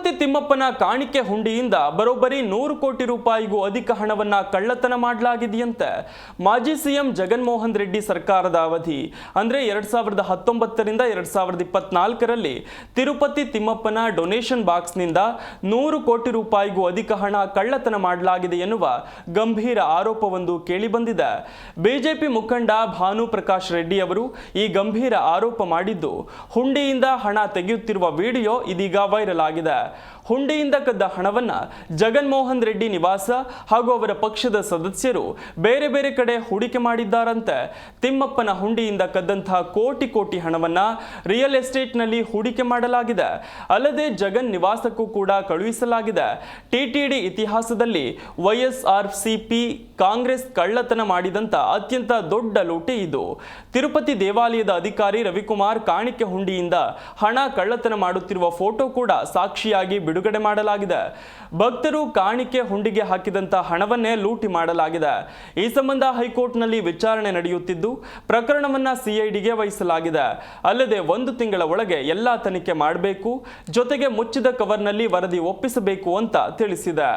ತಿರುಪತಿ ತಿಮ್ಮಪ್ಪನ ಕಾಣಿಕೆ ಹುಂಡಿಯಿಂದ ಬರೋಬ್ಬರಿ 100 ಕೋಟಿ ರೂಪಾಯಿಗೂ ಅಧಿಕ ಹಣವನ್ನ ಕಳ್ಳತನ ಮಾಡಲಾಗಿದೆಯಂತೆ. ಮಾಜಿ ಸಿಎಂ ಜಗನ್ಮೋಹನ್ ರೆಡ್ಡಿ ಸರ್ಕಾರದ ಅವಧಿ ಅಂದ್ರೆ 2019ರಿಂದ 2024ರಲ್ಲಿ ತಿರುಪತಿ ತಿಮ್ಮಪ್ಪನ ಡೊನೇಷನ್ ಬಾಕ್ಸ್ನಿಂದ 100 ಕೋಟಿ ರೂಪಾಯಿಗೂ ಅಧಿಕ ಹಣ ಕಳ್ಳತನ ಮಾಡಲಾಗಿದೆ ಎನ್ನುವ ಗಂಭೀರ ಆರೋಪವೊಂದು ಕೇಳಿಬಂದಿದೆ. ಬಿಜೆಪಿ ಮುಖಂಡ ಭಾನು ಪ್ರಕಾಶ್ ರೆಡ್ಡಿ ಅವರು ಈ ಗಂಭೀರ ಆರೋಪ ಮಾಡಿದ್ದು, ಹುಂಡಿಯಿಂದ ಹಣ ತೆಗೆಯುತ್ತಿರುವ ವಿಡಿಯೋ ಇದೀಗ ವೈರಲ್ ಆಗಿದೆ. ಹುಂಡಿಯಿಂದ ಕದ್ದ ಹಣವನ್ನ ಜಗನ್ಮೋಹನ್ ರೆಡ್ಡಿ ನಿವಾಸ ಹಾಗೂ ಅವರ ಪಕ್ಷದ ಸದಸ್ಯರು ಬೇರೆ ಬೇರೆ ಕಡೆ ಹೂಡಿಕೆ ಮಾಡಿದ್ದಾರಂತೆ. ತಿಮ್ಮಪ್ಪನ ಹುಂಡಿಯಿಂದ ಕದ್ದಂತಹ ಕೋಟಿ ಕೋಟಿ ಹಣವನ್ನ ರಿಯಲ್ ಎಸ್ಟೇಟ್ ನಲ್ಲಿ ಹೂಡಿಕೆ ಮಾಡಲಾಗಿದೆ. ಅಲ್ಲದೆ ನಿವಾಸಕ್ಕೂ ಕೂಡ ಕಳುಹಿಸಲಾಗಿದೆ. ಟಿಟಿಡಿ ಇತಿಹಾಸದಲ್ಲಿ YSRCP ಕಾಂಗ್ರೆಸ್ ಕಳ್ಳತನ ಮಾಡಿದಂತ ಅತ್ಯಂತ ದೊಡ್ಡ ಲೂಟಿ ಇದು. ತಿರುಪತಿ ದೇವಾಲಯದ ಅಧಿಕಾರಿ ರವಿಕುಮಾರ್ ಕಾಣಿಕೆ ಹುಂಡಿಯಿಂದ ಹಣ ಕಳ್ಳತನ ಮಾಡುತ್ತಿರುವ ಫೋಟೋ ಕೂಡ ಸಾಕ್ಷಿಯಾಗಿ ಬಿಡುಗಡೆ ಮಾಡಲಾಗಿದೆ. ಭಕ್ತರು ಕಾಣಿಕೆ ಹುಂಡಿಗೆ ಹಾಕಿದಂತ ಹಣವನ್ನೇ ಲೂಟಿ ಮಾಡಲಾಗಿದೆ. ಈ ಸಂಬಂಧ ಹೈಕೋರ್ಟ್ನಲ್ಲಿ ವಿಚಾರಣೆ ನಡೆಯುತ್ತಿದ್ದು, ಪ್ರಕರಣವನ್ನ CIDಗೆ ವಹಿಸಲಾಗಿದೆ. ಅಲ್ಲದೆ 1 ತಿಂಗಳ ಒಳಗೆ ಎಲ್ಲಾ ತನಿಖೆ ಮಾಡಬೇಕು, ಜೊತೆಗೆ ಮುಚ್ಚಿದ ಕವರ್ನಲ್ಲಿ ವರದಿ ಒಪ್ಪಿಸಬೇಕು ಅಂತ ತಿಳಿಸಿದೆ.